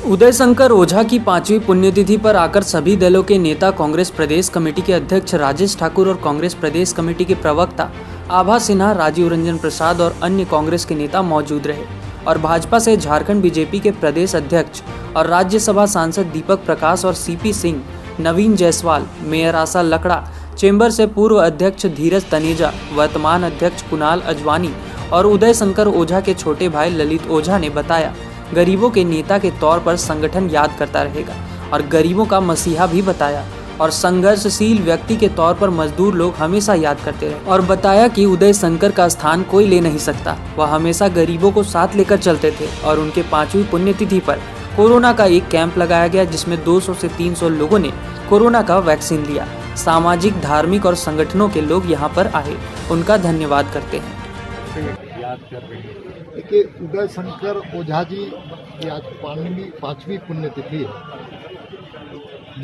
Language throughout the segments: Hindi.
उदय शंकर ओझा की 5वीं पुण्यतिथि पर आकर सभी दलों के नेता, कांग्रेस प्रदेश कमेटी के अध्यक्ष राजेश ठाकुर और कांग्रेस प्रदेश कमेटी के प्रवक्ता आभा सिन्हा, राजीव रंजन प्रसाद और अन्य कांग्रेस के नेता मौजूद रहे और भाजपा से झारखंड बीजेपी के प्रदेश अध्यक्ष और राज्यसभा सांसद दीपक प्रकाश और सीपी सिंह, नवीन जायसवाल, मेयर आशा लकड़ा, चेंबर से पूर्व अध्यक्ष धीरज तनेजा, वर्तमान अध्यक्ष कुणाल अजवानी और उदय शंकर ओझा के छोटे भाई ललित ओझा ने बताया, गरीबों के नेता के तौर पर संगठन याद करता रहेगा और गरीबों का मसीहा भी बताया और संघर्षशील व्यक्ति के तौर पर मजदूर लोग हमेशा याद करते रहे और बताया कि उदय शंकर का स्थान कोई ले नहीं सकता। वह हमेशा गरीबों को साथ लेकर चलते थे और उनके 5वीं पुण्यतिथि पर कोरोना का एक कैंप लगाया गया जिसमें 200 से 300 लोगों ने कोरोना का वैक्सीन लिया। सामाजिक, धार्मिक और संगठनों के लोग यहाँ पर आए, उनका धन्यवाद करते हैं। देखिए, उदय शंकर ओझा जी की आज 5वीं पुण्यतिथि है।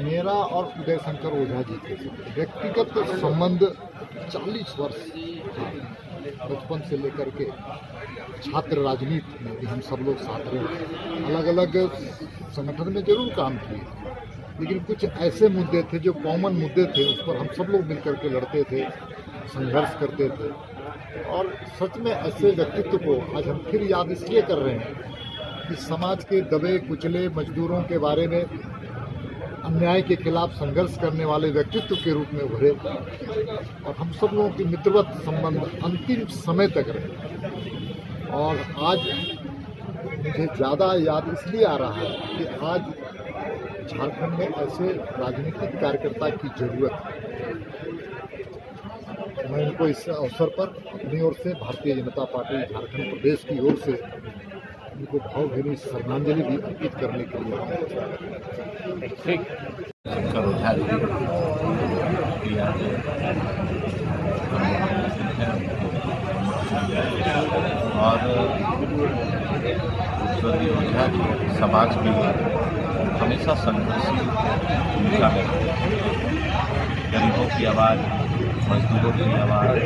मेरा और उदय शंकर ओझा जी के व्यक्तिगत संबंध 40 वर्ष बचपन से लेकर के छात्र राजनीति में भी हम सब लोग साथ रहे, अलग अलग संगठन में जरूर काम किए, लेकिन कुछ ऐसे मुद्दे थे जो कॉमन मुद्दे थे, उस पर हम सब लोग मिलकर के लड़ते थे, संघर्ष करते थे। और सच में ऐसे व्यक्तित्व को आज हम फिर याद इसलिए कर रहे हैं कि समाज के दबे कुचले मजदूरों के बारे में, अन्याय के खिलाफ संघर्ष करने वाले व्यक्तित्व के रूप में उभरे और हम सब लोगों की मित्रवत संबंध अंतिम समय तक रहे। और आज मुझे ज़्यादा याद इसलिए आ रहा है कि आज झारखंड में ऐसे राजनीतिक कार्यकर्ता की जरूरत है। मैं उनको इस अवसर पर अपनी ओर से, भारतीय जनता पार्टी झारखंड प्रदेश की ओर से उनको भावभीनी श्रद्धांजलि भी अर्पित करने के लिए और ईश्वरी ओझा जी समाज के लिए हमेशा संघर्षशील भूमिका में गरीबों की आवाज़, मजदूरों की आवाज़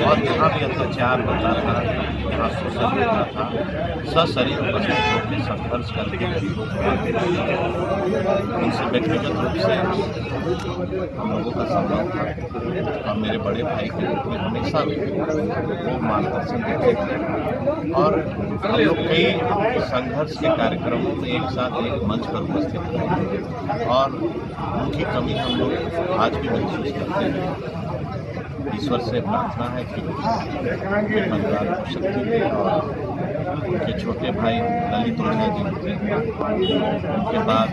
और जहाँ भी अत्याचार होता था, जहाँ शोषण होता था, सशरीर उपस्थित होकर संघर्ष करके गरीबों को उनसे व्यक्तिगत रूप से हम लोगों का संबंध था और मेरे बड़े भाई के रूप में हमेशा वो मार्गदर्शन देते थे और हम लोग कई संघर्ष के कार्यक्रमों में एक साथ एक मंच पर उपस्थित थे और उनकी कमी हम लोग आज भी महसूस करते हैं। ईश्वर से प्रार्थना है कि परिवार को शक्ति दे और उनके छोटे भाई ललित ओझा जी उनके बाद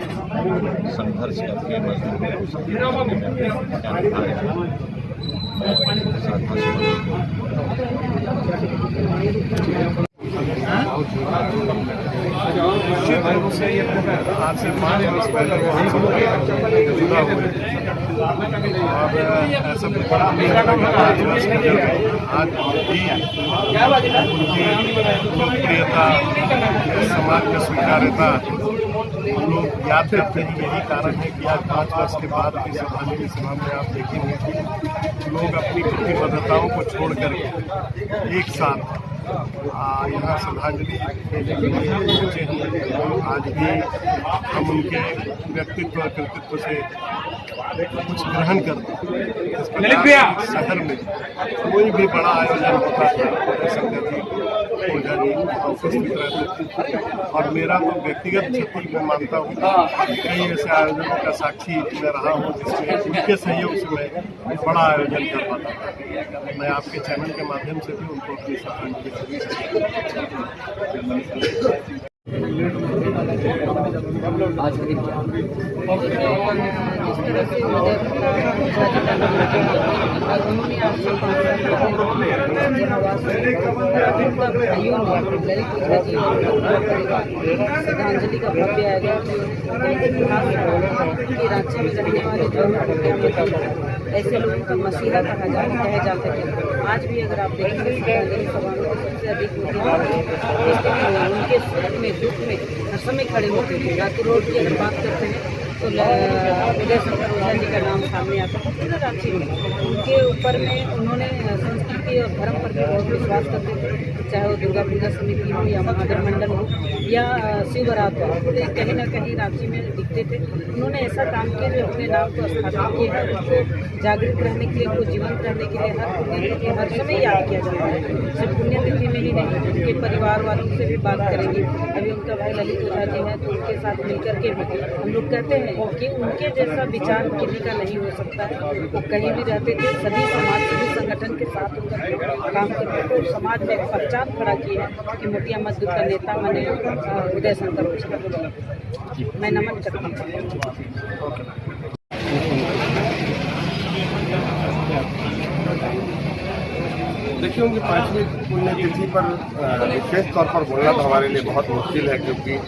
संघर्ष करके मजदूरों को शक्ति देने में अपनी भूमिका निभा रहे हैं। आज से 5 वर्ष पहले हम सब जुड़ा हुए और ऐसा बड़ा आज भी उनकी लोकप्रियता, समाज में स्वीकार्यता हम लोग याद करते हैं। यही कारण है कि आज 5 वर्ष के बाद भी श्रद्धांजलि सभा में आप देखेंगे कि लोग अपनी प्रतिबद्धताओं को छोड़ करके एक साथ यहाँ श्रद्धांजलि देने के लिए पहुँचे हैं। आज भी हम उनके व्यक्तित्व और कृतित्व से कुछ ग्रहण करते हैं। शहर में कोई भी बड़ा आयोजन होता था, संगति ओझा जी उपस्थित रहते और मेरा तो व्यक्तिगत क्षति मैं मानता हूँ, कई ऐसे आयोजनों का साक्षी मैं रहा हूँ जिसमें उनके सहयोग से मैं बड़ा आयोजन कर पाता था। मैं आपके चैनल के माध्यम से भी उनको अपनी श्रद्धांजलि आज जिस तरह से श्रद्धांजलि का भव्य आयोजन कि राज्य में रहने वाले जो ऐसे लोगों का मसीहा कहे जाते थे। आज भी अगर आप देखेंगे श्रद्धांजलि सभा में सबसे अधिक उनके सुख में, दुख में हर समय खड़े होते थे। रांची रोड की अगर बात करते हैं तो उदय शंकर ओझा जी का नाम सामने आता है। पूरे रांची में उनके ऊपर में उन्होंने संस्कृति संस्कृति और धर्म पर भी बहुत विश्वास करते थे, चाहे वो दुर्गा पूजा समिति हो या महादेव मंडल हो या शिव बारात हो। तो कहीं ना कहीं रांची में दिखते थे। उन्होंने ऐसा काम किया जो अपने नाम को स्थापित किया है, उनको जागृत रहने के लिए, उनको जीवंत रहने के लिए हर पुण्यतिथि हर समय याद किया जाता है। सिर्फ पुण्यतिथि में ही नहीं, उनके परिवार वालों से भी बात करेंगे। अभी उनका भाई ललित ओझा जी हैं, तो उनके साथ मिलकर के भी हम लोग कहते हैं कि उनके जैसा विचार किसी का नहीं हो सकता है। वो कहीं भी रहते थे, सभी समाज सभी संगठन के साथ होकर काम करते थे और समाज में एक पहचान खड़ा की है कि मोतिया मजदूर का नेता माने उदय शंकर ओझा। मैं नमन करती हूँ। देखिए, उनकी 5वीं पुण्यतिथि पर विशेष तौर पर बोलना तो हमारे लिए बहुत मुश्किल है, क्योंकि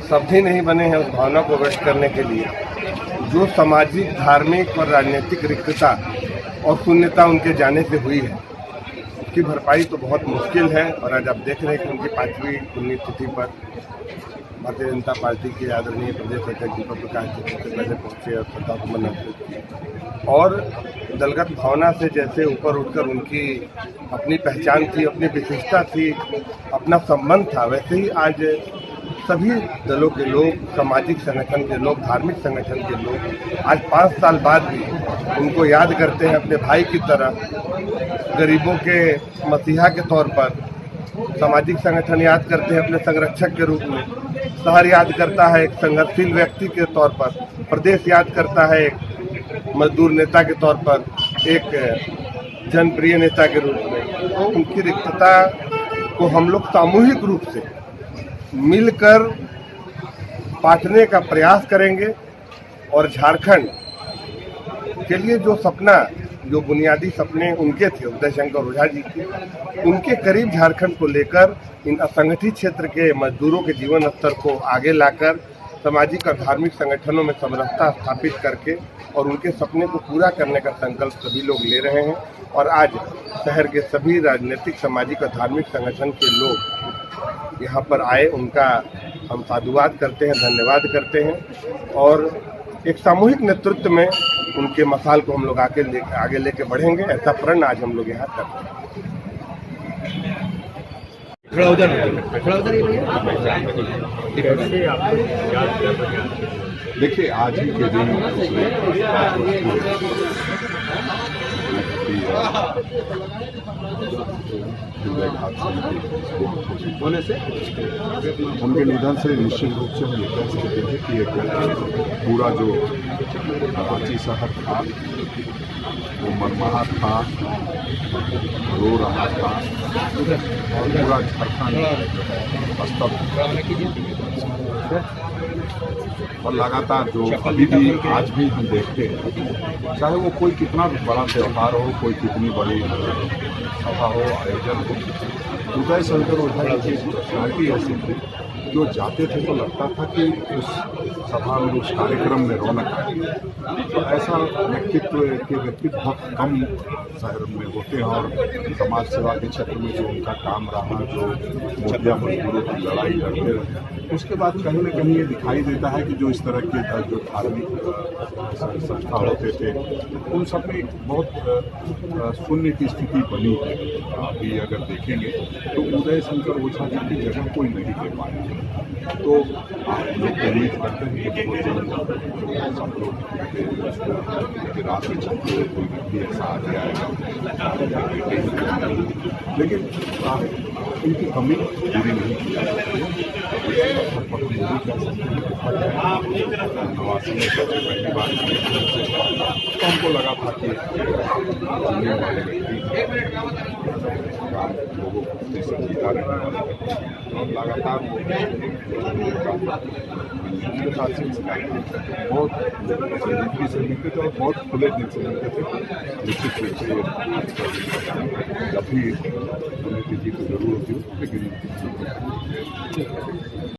सभी नहीं बने हैं उस भावना को व्यक्त करने के लिए। जो सामाजिक, धार्मिक और राजनीतिक रिक्तता और शून्यता उनके जाने से हुई है, उसकी भरपाई तो बहुत मुश्किल है। और आज आप देख रहे हैं कि उनकी 5वीं पुण्यतिथि पर भारतीय जनता पार्टी के आदरणीय प्रदेश अध्यक्ष दीपक प्रकाश जी सबसे पहले पहुंचे और श्रद्धासुमन अर्पित किए। और दलगत भावना से जैसे ऊपर उठकर उनकी अपनी पहचान थी, अपनी विशिष्टता थी, अपना संबंध था, वैसे ही आज सभी दलों के लोग, सामाजिक संगठन के लोग, धार्मिक संगठन के लोग आज 5 साल बाद भी उनको याद करते हैं अपने भाई की तरह, गरीबों के मसीहा के तौर पर। सामाजिक संगठन याद करते हैं अपने संरक्षक के रूप में, शहर याद करता है एक संघर्षशील व्यक्ति के तौर पर, प्रदेश याद करता है एक मजदूर नेता के तौर पर, एक जनप्रिय नेता के रूप में। तो उनकी रिक्तता को हम लोग सामूहिक रूप से मिलकर पाटने का प्रयास करेंगे और झारखंड के लिए जो सपना, जो बुनियादी सपने उनके थे उदय शंकर ओझा जी के, उनके करीब झारखंड को लेकर इन असंगठित क्षेत्र के मजदूरों के जीवन स्तर को आगे लाकर सामाजिक और धार्मिक संगठनों में समरसता स्थापित करके और उनके सपने को पूरा करने का संकल्प सभी लोग ले रहे हैं। और आज शहर के सभी राजनीतिक, सामाजिक और धार्मिक संगठन के लोग यहाँ पर आए, उनका हम साधुवाद करते हैं, धन्यवाद करते हैं। और एक सामूहिक नेतृत्व में उनके मसाल को हम लोग आगे लेके बढ़ेंगे, ऐसा प्रण आज हम लोग यहाँ करते हैं। देखिए, आज ही के दिन होने से उनके निधन से निश्चित रूप से हम ये कह सकते हैं कि एक पूरा जो रांची शहर था वो मरमहा था, रो रहा था और पूरा झारखंड और लगातार जो अभी भी आज भी हम देखते हैं, चाहे वो कोई कितना भी बड़ा त्यौहार हो, कोई कितनी बड़ी सभा हो, आयोजन हो, उदय शंकर ओझा की पर्सनालिटी ऐसी थी जो जाते थे तो लगता था कि उस सभा में, उस कार्यक्रम में रौनक आई। तो ऐसा व्यक्ति बहुत कम शहर में होते हैं और समाज सेवा के क्षेत्र में जो उनका काम रहा, जो मोतिया मजदूरों की लड़ाई लड़ते रहे, उसके बाद कहीं न कहीं ये दिखाई देता है कि जो इस तरह के जो धार्मिक संस्था होते थे उन सब में बहुत शून्य की स्थिति बनी है। अभी अगर देखेंगे तो उदय शंकर ओझा जी की जगह कोई नहीं दे पाया। तो आप लोग उम्मीद करते हैं कि बहुत जल्द सब लोग रात में चलते हुए कोई व्यक्ति ऐसा आगे आएगा, लेकिन इनकी कमी पूरी नहीं की जा सकती है। नवासी में सबसे पहली बार तो हमको लगा था कि लोगों को जीता रहने वाले और लगातार उनके साथ से बहुत संजीदगी से मिलते थे और बहुत खुले दिल से मिलते थे। निश्चित रूप से जब भी पुण्यतिथि को जरूर होती हो, लेकिन